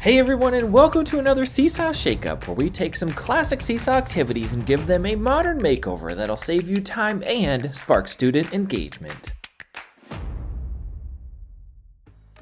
Hey everyone, and welcome to another Seesaw Shakeup, where we take some classic Seesaw activities and give them a modern makeover that'll save you time and spark student engagement.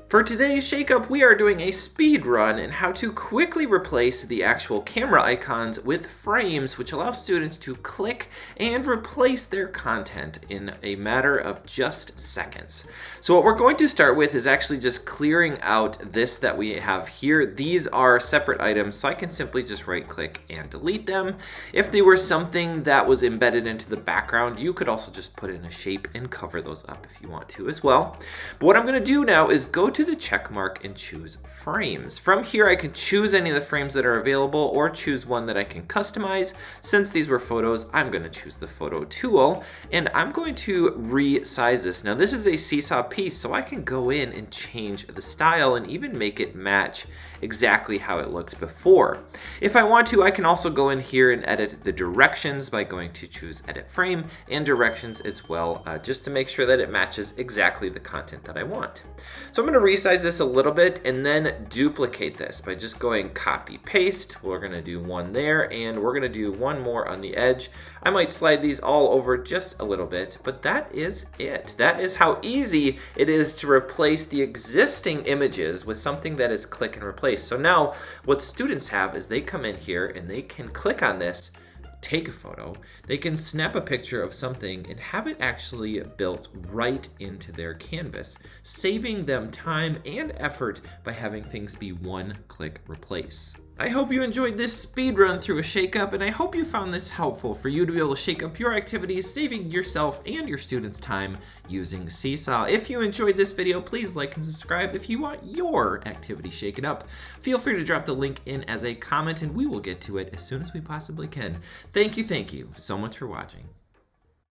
For today's Shakeup, we are doing a speed run in how to quickly replace the actual camera icons with frames, which allow students to click and replace their content in a matter of just seconds. So what we're going to start with is actually just clearing out this that we have here. These are separate items, so I can simply just right-click and delete them. If they were something that was embedded into the background, you could also just put in a shape and cover those up if you want to as well. But what I'm going to do now is go to the check mark and choose frames. From here I can choose any of the frames that are available or choose one that I can customize. Since these were photos, I'm going to choose the photo tool and I'm going to resize this. Now this is a Seesaw piece, so I can go in and change the style and even make it match exactly how it looked before. If I want to, I can also go in here and edit the directions by going to choose edit frame and directions as well, just to make sure that it matches exactly the content that I want. So I'm going to resize this a little bit and then duplicate this by just going copy paste. We're going to do one there and we're going to do one more on the edge. I might slide these all over just a little bit, but that is it. That is how easy it is to replace the existing images with something that is click and replace. So now what students have is they come in here and they can click on this, take a photo, they can snap a picture of something and have it actually built right into their canvas, saving them time and effort by having things be one-click replace. I hope you enjoyed this speed run through a Shakeup, and I hope you found this helpful for you to be able to shake up your activities, saving yourself and your students time using Seesaw. If you enjoyed this video, please like and subscribe. If you want your activity shaken up, feel free to drop the link in as a comment and we will get to it as soon as we possibly can. Thank you so much for watching.